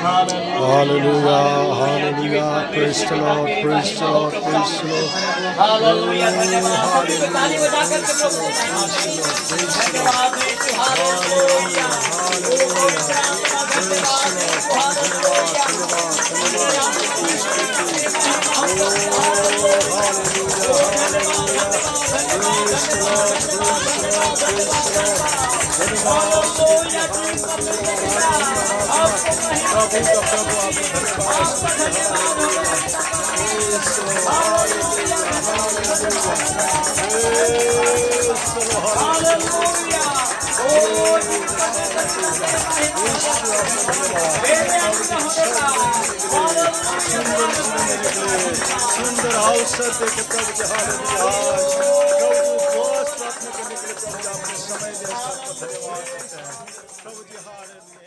Hallelujah, hallelujah. Praise the Lord, praise the Lord, praise the Lord. Hallelujah धन्यवाद ताली बजाकर के प्रभु हालेलुया सुंदर अवसर देके प्रभु जी हालेलुया प्रभु समय दे सबको धन्यवाद देते हैं प्रभु जी हालेलुया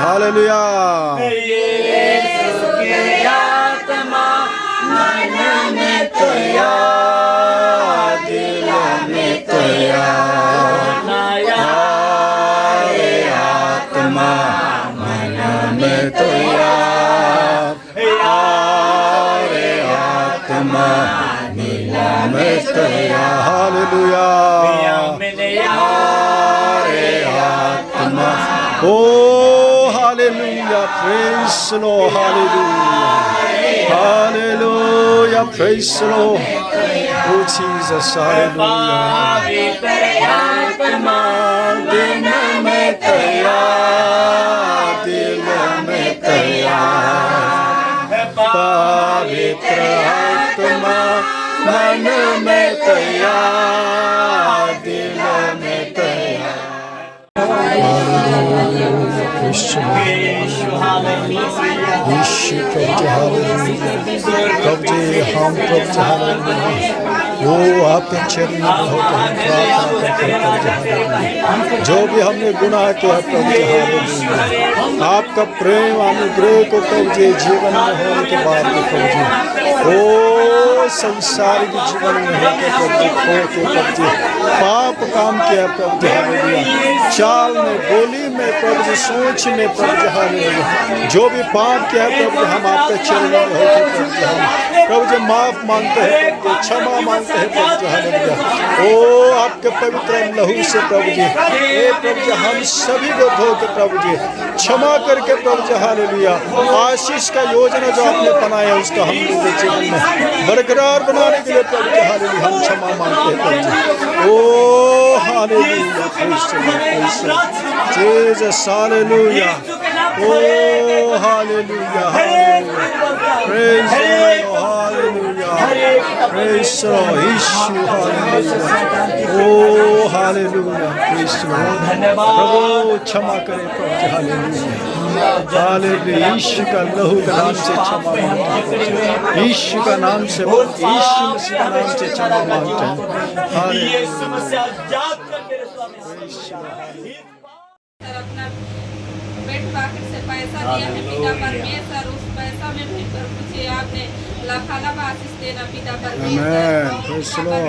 हालेलुया यीशु की आत्मा मन में तैयार दिल में तैयार नया आत्मा मन में तैयार आत्मा दिल में तैयार हालेलुया आत्मा Oh, hallelujah, praise the Lord, hallelujah, hallelujah, praise the Lord, oh Jesus, hallelujah, आत्मा दिन में तैयार दिल में तैयार पवित्र आत्मा मन में तैयार दिल में तैयार यीशु प्रभु जी हालेलुया। प्रभु जी हम प्रभु जी हालेलुया। वो आपके चरण में होकर हम प्रार्थना करते हैं प्रभु जी हालेलुया। जो भी हमने गुनाह किया प्रभु जी हालेलुया, आपका प्रेम अनुग्रह को प्रभु जी जीवन में होने के बाद में प्रभु जी ओ संसारिक जीवन में होकर प्रभु जी खो के प्रभु जी पाप काम किया प्रभु जी हालेलुया। चाल में, बोली में प्रभु जी, सोच में प्रभु जी हालेलुया, जो भी पाप किया प्रभु जी हम आपके चरण में होकर प्रभु जी हम प्रभु जी माफ मांगते हैं प्रभु जी, क्षमा मांगते हैं प्रभु जी हालेलुया। ओ आपके पवित्र लहू से प्रभु जी ए प्रभु जी हम सभी को धो के प्रभु जी क्षमा करके प्रभु जी हालेलुया आशीष का योजना जो आपने बनाया उसका हम लोगों के जीवन में बरकरार बनाने के लिए प्रभु जी हालेलुया हम क्षमा मांगते हैं प्रभु जी। Oh hallelujah, Jesus hallelujah, oh hallelujah, praise the lord, hallelujah, praise the lord, Yeshu hallelujah, oh hallelujah, praise the lord. प्रभु क्षमा करें प्रभु जी हालेलुया, हालेलुया, यीशु का लहू का नाम से क्षमा मांगते हैं, यीशु का नाम से, यीशु मसीह का नाम से क्षमा मांगते हैं। हालेलुया, अपना पेट पॉकेट से पैसा दिया है पिता परमेश्वर, उस पैसा में भी प्रभु जी आपने लाखालाभ आशीष देना पिता परमेश्वर।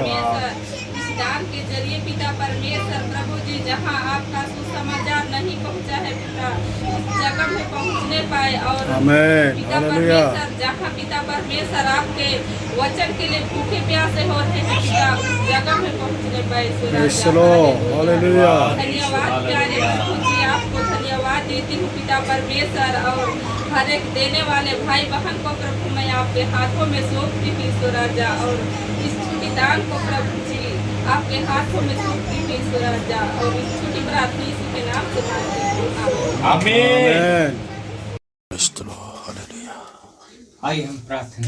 इस दान के जरिए पिता परमेश्वर प्रभु जी जहाँ आपका सुसमाचार नहीं पहुँचा है पिता उस जगह में पहुँचने पाए, और पिता परमेश्वर जहाँ पिता परमेश्वर आपके वचन के लिए भूखे प्यासे हो रहे हैं पिता उस जगह में पहुँचने पाए। धन्यवाद प्यारे प्रभु जी, आपको धन्यवाद देती हूँ पिता परमेश्वर, और हर एक देने वाले भाई बहन को प्रभु मैं आपके हाथों में सौंपती हूँ ईश्वर राजा, और इस छुट्टी दान को प्रभु जी आपके हाथों में सौंपती हूँ ईश्वर राजा, और इस छुट्टी प्रार्थना यीशु के नाम से मांगती हूँ, आमीन। आइए हम प्रार्थना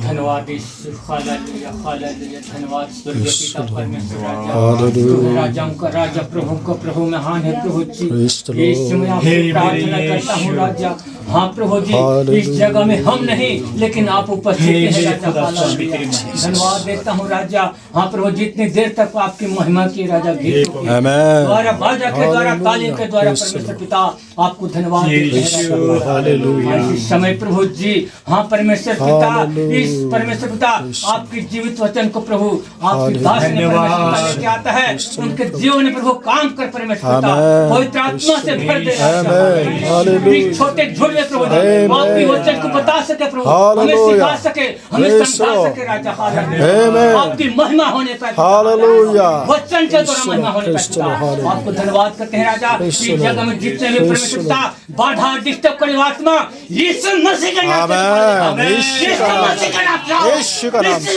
धन्यवाद हालेलुया, हालेलुया, धन्यवाद स्वर्गीय पिता परमेश्वर राजाओं का राजा, प्रभु का प्रभु महान है प्रभु जी। यीशु मैं आपसे प्रार्थना करता हूँ राजा, हाँ प्रभु जी इस जगह में हम नहीं लेकिन आप उपस्थित हैं राजा, धन्यवाद देता हूँ राजा। हाँ प्रभु जितनी देर तक आपकी महिमा की राजा गीत द्वारा, बाजा के द्वारा, ताली के द्वारा परमेश्वर पिता आपको धन्यवाद देते हैं इस समय प्रभु जी। हाँ परमेश्वर पिता, इस परमेश्वर पिता आपके जीवित वचन को प्रभु आपकी दास ने लेके आता है, उनके जीवन में प्रभु काम कर परमेश्वर पिता पवित्र आत्मा से भर दे, छोटे झुंड में प्रभु आपके वचन को बता सके प्रभु, हमें सिखा सके, हमें समझा सके राजा, आपकी महिमा होने पर वचन के द्वारा महिमा होने पर आपको धन्यवाद करते हैं राजा। इस जगह में जितने भी परमेश्वर पिता बाधा डिस्टर्ब करने आत्मा यीशु मसीह के नाम से, यीशु का नाम से, यीशु का नाम से,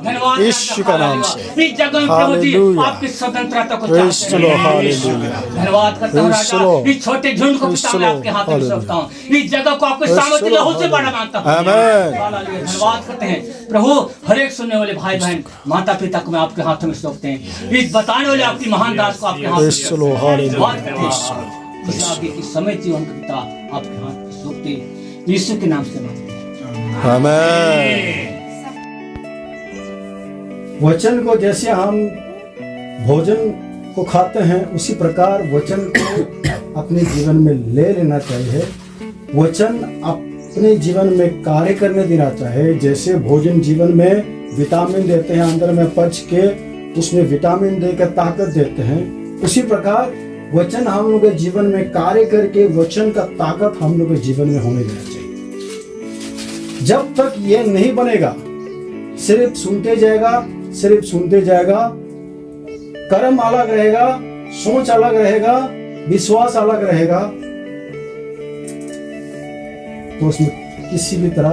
धन्यवाद यीशु का नाम से, इस जगह में प्रभु जी आपकी स्वतंत्रता को धन्यवाद करता हूँ राजा। इस छोटे झुंड को पिता मैं आपके हाथ में सौंपता हूँ, इस जगह को आपके सामर्थ्य लहू से बड़ा मानता हूँ, धन्यवाद करते हैं प्रभु। हर एक सुनने वाले भाई बहन माता पिता को मैं आपके हाथों में सौंपते हैं, इस बताने वाले आपकी महान दास को आपके हाथ में आगे की समय जीवन का पिता आपके हाथ में सौंपते यीशु के नाम से मांगते हैं, आमीन। वचन को जैसे हम भोजन को खाते हैं उसी प्रकार वचन को अपने जीवन में ले लेना चाहिए। वचन अपने जीवन में कार्य करने देना चाहिए। जैसे भोजन जीवन में विटामिन देते हैं, अंदर में पच के उसमें विटामिन देकर ताकत देते हैं, उसी प्रकार वचन हम लोग के जीवन में कार्य करके वचन का ताकत हम लोग के जीवन में होने देना चाहिए। जब तक ये नहीं बनेगा, सिर्फ सुनते जाएगा, सिर्फ सुनते जाएगा, कर्म अलग रहेगा, सोच अलग रहेगा, विश्वास अलग रहेगा, तो उसमें किसी भी तरह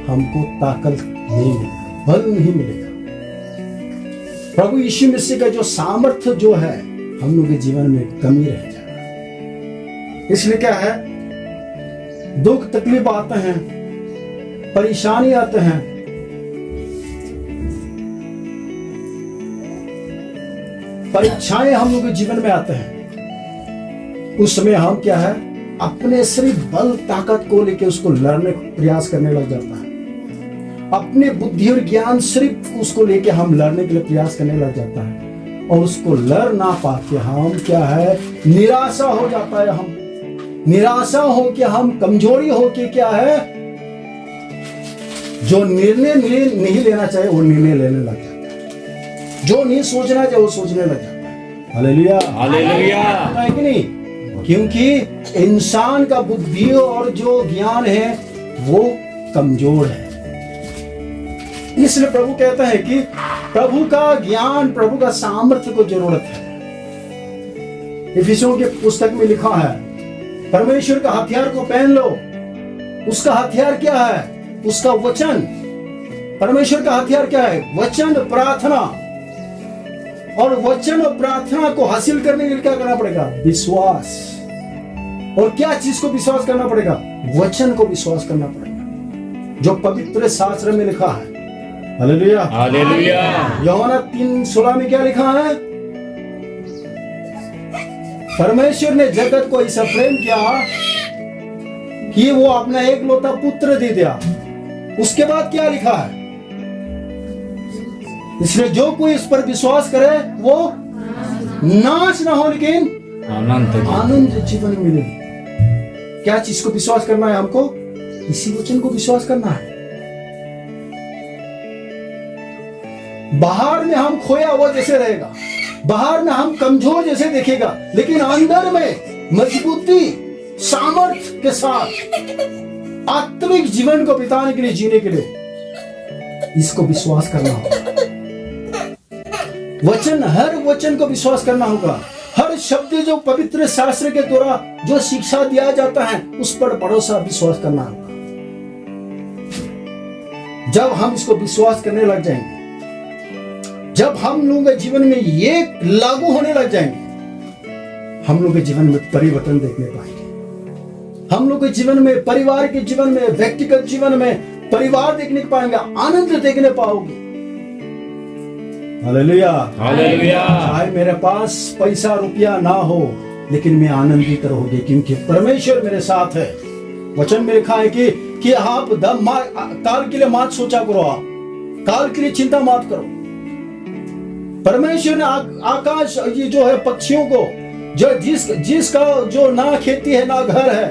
हमको ताकत नहीं मिलेगा, बल नहीं मिलेगा। प्रभु यीशु मसीह का जो सामर्थ्य जो है हम लोग के जीवन में कमी रह जाएगा। इसलिए क्या है, दुख तकलीफ आते हैं, परेशानी आते हैं, परीक्षाएं हम लोग के जीवन में आते हैं, उस समय हम क्या है, अपने सिर्फ बल ताकत को लेकर उसको लड़ने का प्रयास करने लग जाता है। अपने बुद्धि और ज्ञान सिर्फ उसको लेके हम लड़ने के लिए प्रयास करने लग जाता है, और उसको लड़ ना पाते हम क्या है, निराशा हो जाता है। हम निराशा हो के, हम कमजोरी हो के क्या है, जो निर्णय नहीं लेना चाहिए वो निर्णय लेने लग जाता है, जो नहीं सोचना चाहिए वो सोचने लग जाता है। हालेलुया, हालेलुया, है कि नहीं? क्योंकि इंसान का बुद्धि और जो ज्ञान है वो कमजोर है। इसलिए प्रभु कहता है कि प्रभु का ज्ञान, प्रभु का सामर्थ्य को जरूरत है। इफिसियों के पुस्तक में लिखा है, परमेश्वर का हथियार को पहन लो। उसका हथियार क्या है? उसका वचन। परमेश्वर का हथियार क्या है? वचन, प्रार्थना। और वचन और प्रार्थना को हासिल करने के लिए क्या करना पड़ेगा? विश्वास। और क्या चीज को विश्वास करना पड़ेगा? वचन को विश्वास करना पड़ेगा, जो पवित्र शास्त्र में लिखा है। Hallelujah, hallelujah. यूहन्ना 3:16 में क्या लिखा है? परमेश्वर ने जगत को ऐसा प्रेम किया कि वो अपना एकलौता पुत्र दे दिया। उसके बाद क्या लिखा है? इसलिए जो कोई इस पर विश्वास करे वो नाश ना हो, लेकिन आनंद जीवन मिले। क्या चीज को विश्वास करना है हमको? इसी वचन को विश्वास करना है। बाहर में हम खोया हुआ जैसे रहेगा, बाहर में हम कमजोर जैसे देखेगा, लेकिन अंदर में मजबूती, सामर्थ्य के साथ आत्मिक जीवन को बिताने के लिए, जीने के लिए इसको विश्वास करना होगा। वचन, हर वचन को विश्वास करना होगा। हर शब्द जो पवित्र शास्त्र के द्वारा जो शिक्षा दिया जाता है उस पर भरोसा, विश्वास करना होगा। जब हम इसको विश्वास करने लग जाएंगे, जब हम लोगों के जीवन में ये लागू होने लग जाएंगे, हम लोग के जीवन में परिवर्तन देखने पाएंगे। हम लोग के जीवन में, परिवार के जीवन में, व्यक्तिगत जीवन में परिवार देखने पाएंगे, आनंद देखने पाओगे। Hallelujah, hallelujah. चाहे मेरे पास पैसा रुपया ना हो, लेकिन मैं आनंदित रहोगे, क्योंकि परमेश्वर मेरे साथ है। वचन में लिखा है कि आप काल के लिए मत सोचा करो, आप काल के लिए चिंता मत करो। परमेश्वर ने आकाश, ये जो है पक्षियों को, जो जिसका जो ना खेती है ना घर है,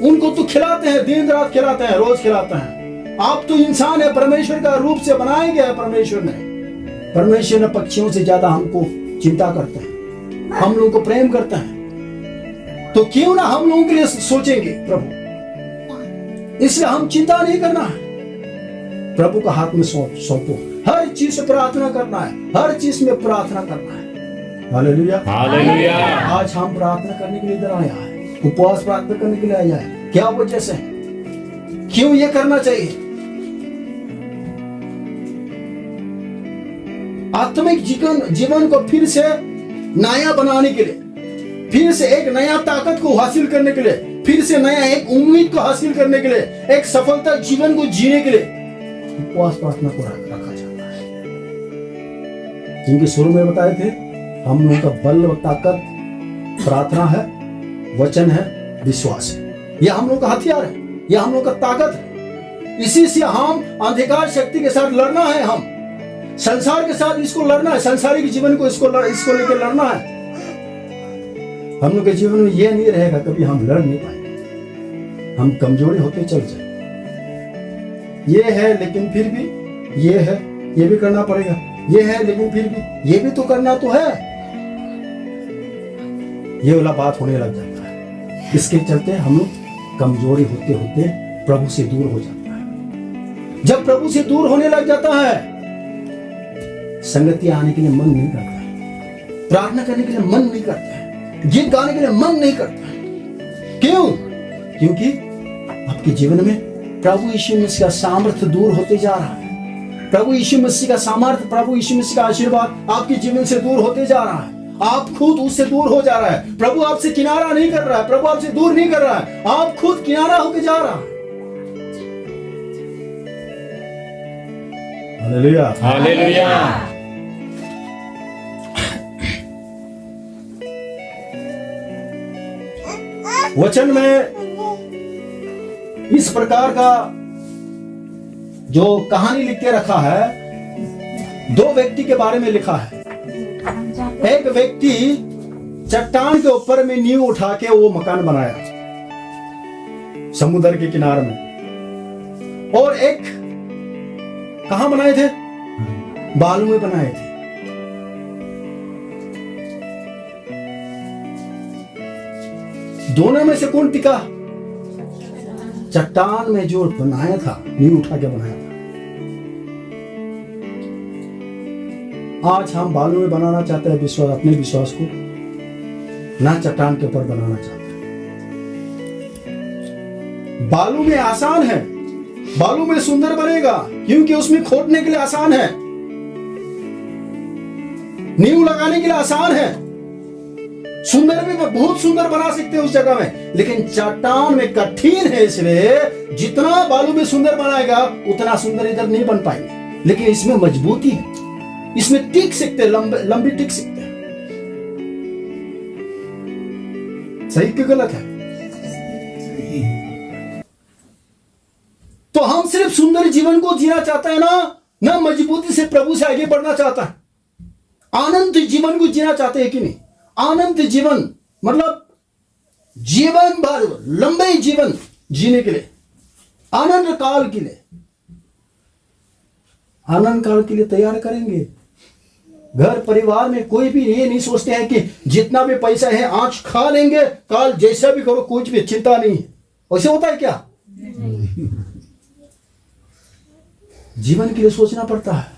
उनको तो खिलाते हैं, दिन रात खिलाते हैं, रोज खिलाते हैं। आप तो इंसान है, परमेश्वर का रूप से बनाया गया है। परमेश्वर ने पक्षियों से ज्यादा हमको चिंता करते हैं, हम लोगों को प्रेम करते हैं। तो क्यों ना हम लोगों के लिए सोचेंगे प्रभु। इसलिए हम चिंता नहीं करना है, प्रभु का हाथ में सौंपो। हर चीज से प्रार्थना करना है, हर चीज में प्रार्थना करना है। Hallelujah, hallelujah. आज हम प्रार्थना करने के लिए इधर आया है, उपवास प्रार्थना करने के लिए आया है। क्या वजह से? क्यों ये करना चाहिए? आत्मिक जीवन को फिर से नया बनाने के लिए, फिर से एक नया ताकत को हासिल करने के लिए, फिर से नया एक उम्मीद को हासिल करने के लिए, एक सफलता जीवन को जीने के लिए उपवास प्रार्थना को रखा जाता है। क्योंकि शुरू में बताए थे, हम लोगों का बल और ताकत प्रार्थना है, वचन है, विश्वास है। यह हम लोग का हथियार है, यह हम लोग का ताकत है। इसी से हम अंधकार शक्ति के साथ लड़ना है, हम संसार के साथ इसको लड़ना है, संसारिक जीवन को इसको लेकर लड़ना है। हम लोग के जीवन में यह नहीं रहेगा कभी हम लड़ नहीं पाएंगे, हम कमजोरी होते चल जाए। ये है लेकिन फिर भी ये है, ये भी करना पड़ेगा। ये है लेकिन फिर भी ये भी तो करना तो है। ये वाला बात होने लग जाता है। इसके चलते हम लोग कमजोरी होते होते प्रभु से दूर हो जाता है। जब प्रभु से दूर होने लग जाता है, संगति आने के लिए मन नहीं करता है, प्रार्थना करने के लिए मन नहीं करता है, गीत गाने के लिए मन नहीं करता है। क्यों? क्योंकि आपके जीवन में प्रभु यीशु मसीह का सामर्थ्य दूर होते जा रहा है। प्रभु यीशु मसीह का सामर्थ्य, प्रभु यीशु मसीह का आशीर्वाद आपके जीवन से दूर होते जा रहा है। आप खुद उससे दूर हो जा रहा है। प्रभु आपसे किनारा नहीं कर रहा है, प्रभु आपसे दूर नहीं कर रहा है, आप खुद किनारा होके जा रहा है। Hallelujah, hallelujah. वचन में इस प्रकार का जो कहानी लिख के रखा है, दो व्यक्ति के बारे में लिखा है। एक व्यक्ति चट्टान के ऊपर में नींव उठा के वो मकान बनाया समुद्र के किनारे में, और एक कहां बनाए थे? बालू में बनाए थे। दोनों में से कौन टिका? चट्टान में जो बनाया था, नींव उठा के बनाया था। आज हम बालू में बनाना चाहते हैं विश्वास, अपने विश्वास को, ना चट्टान के ऊपर बनाना चाहते हैं। बालू में आसान है, बालू में सुंदर बनेगा क्योंकि उसमें खोदने के लिए आसान है, नींव लगाने के लिए आसान है, सुंदर भी बहुत सुंदर बना सकते हैं उस जगह में। लेकिन चट्टान में कठिन है, इसलिए जितना बालू में सुंदर बनाएगा उतना सुंदर इधर नहीं बन पाएंगे। लेकिन इसमें मजबूती है, इसमें टिक सकते हैं, लंबी टिक सकते हैं। सही कि गलत है? तो हम सिर्फ सुंदर जीवन को जीना चाहते हैं ना मजबूती से प्रभु से आगे बढ़ना चाहता है। आनंद जीवन को जीना चाहते हैं कि नहीं? आनंद जीवन मतलब जीवन भर लंबे जीवन जीने के लिए, आनंद काल के लिए, आनंद काल के लिए तैयार करेंगे। घर परिवार में कोई भी ये नहीं सोचते हैं कि जितना भी पैसा है आज खा लेंगे, काल जैसा भी करो कुछ भी चिंता नहीं है। वैसे होता है क्या? जीवन के लिए सोचना पड़ता है,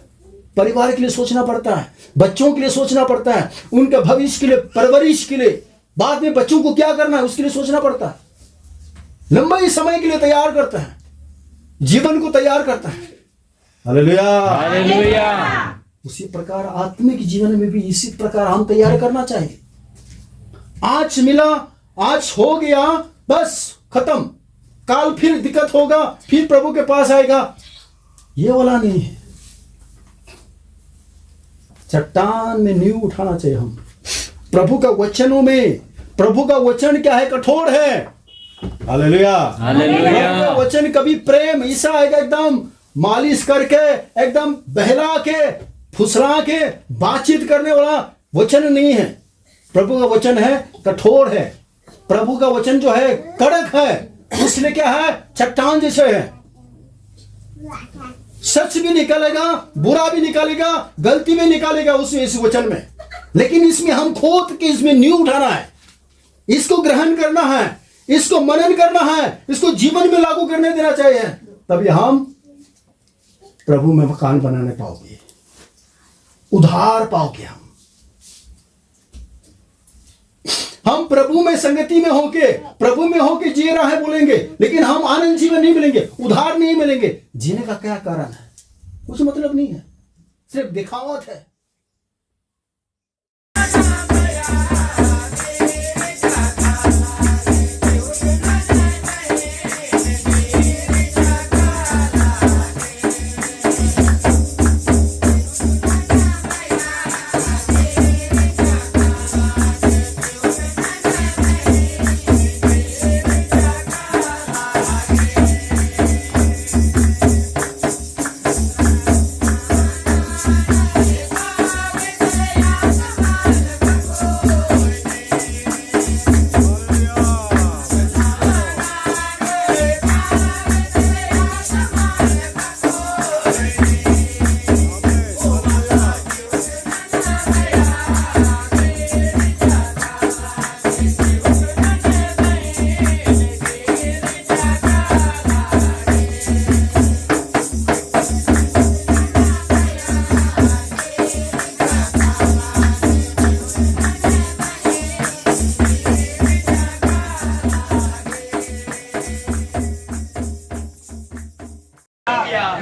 परिवार के लिए सोचना पड़ता है, बच्चों के लिए सोचना पड़ता है, उनके भविष्य के लिए, परवरिश के लिए, बाद में बच्चों को क्या करना है उसके लिए सोचना पड़ता है। लंबे समय के लिए तैयार करता है, जीवन को तैयार करता है। Hallelujah, hallelujah. उसी प्रकार आत्मिक जीवन में भी इसी प्रकार हम तैयार करना चाहिए। आज मिला, आज हो गया, बस खत्म, काल फिर दिक्कत होगा, फिर प्रभु के पास आएगा, ये वाला नहीं है। चट्टान में नींव उठाना चाहिए हम। प्रभु का वचनों में, प्रभु का वचन क्या है? कठोर है। Hallelujah, hallelujah. वचन कभी प्रेम ऐसा आएगा, एकदम मालिश करके, एकदम बहला के, फुसला के बातचीत करने वाला वचन नहीं है। प्रभु का वचन है कठोर है। प्रभु का वचन जो है कड़क है, इसलिए क्या है? चट्टान जैसे है। सच भी निकालेगा, बुरा भी निकालेगा, गलती भी निकालेगा उसमें, इस वचन में। लेकिन इसमें हम खोद के इसमें नींव उठाना है, इसको ग्रहण करना है, इसको मनन करना है, इसको जीवन में लागू करने देना चाहिए। तभी हम प्रभु में मकान बनाने पाओगे, उधार पाओगे। हम प्रभु में संगति में होके, प्रभु में होके जी रहा है बोलेंगे, लेकिन हम आनंद जीवन नहीं मिलेंगे, उधार नहीं मिलेंगे। जीने का क्या कारण है? कुछ मतलब नहीं है, सिर्फ दिखावट है।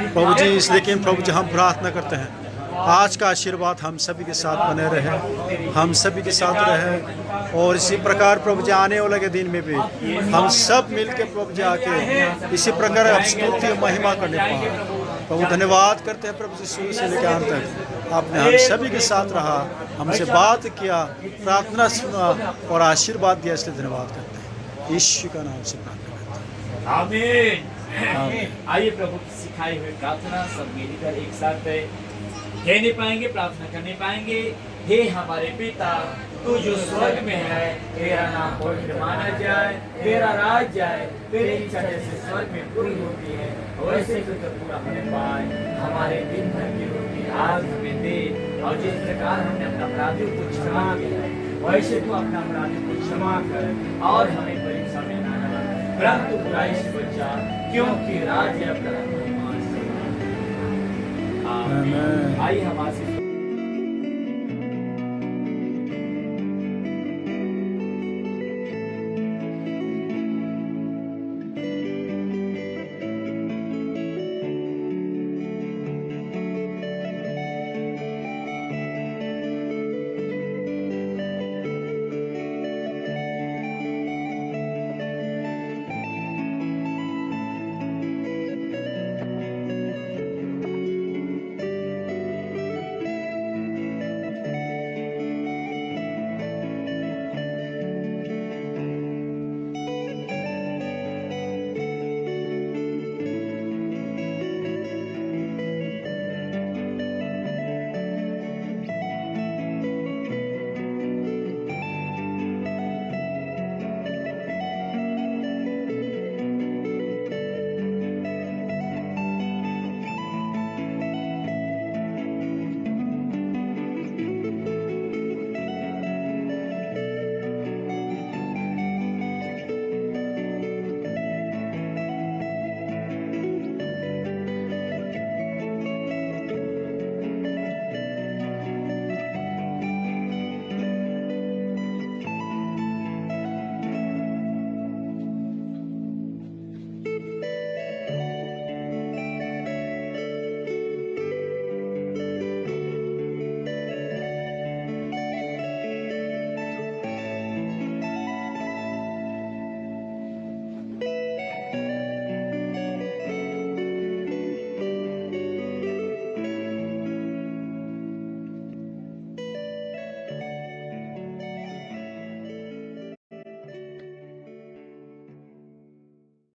प्रभु जी, इसलिए कि प्रभु जी हम प्रार्थना करते हैं आज का आशीर्वाद हम सभी के साथ बने रहे, हम सभी के साथ रहे, और इसी प्रकार प्रभु जी आने वाले के दिन में भी हम सब मिल के प्रभु जी आके इसी प्रकार स्तुति और महिमा करने पाए। प्रभु धन्यवाद करते हैं प्रभु जी, शुरू से लेकर अंत तक आपने हम सभी के साथ रहा, हमसे बात किया, प्रार्थना सुना और आशीर्वाद दिया, इसलिए धन्यवाद करते हैं। यीशु का नाम से प्रार्थना करता हूँ। आमीन। आइए प्रभु की सिखाई हुई प्रार्थना सब मिलकर एक साथ कहने पाएंगे, प्रार्थना करने पाएंगे। हे हमारे पिता, तू जो स्वर्ग में है, तेरा नाम पवित्र माना जाए, तेरा राज जाए, तेरी इच्छा जैसे स्वर्ग में पूरी होती है वैसे तो पूरा होने पाए। हमारे दिन भर की रोटी आज हमें दे, और जिस प्रकार हमने अपने अपराधियों को क्षमा किया है वैसे तू अपना अपराधियों को क्षमा कर, और हमें परीक्षा में न डाल परंतु बुराई से बचा, क्योंकि राज है, प्रभु, महिमा, आशीष। आमीन। आइए हम आशीष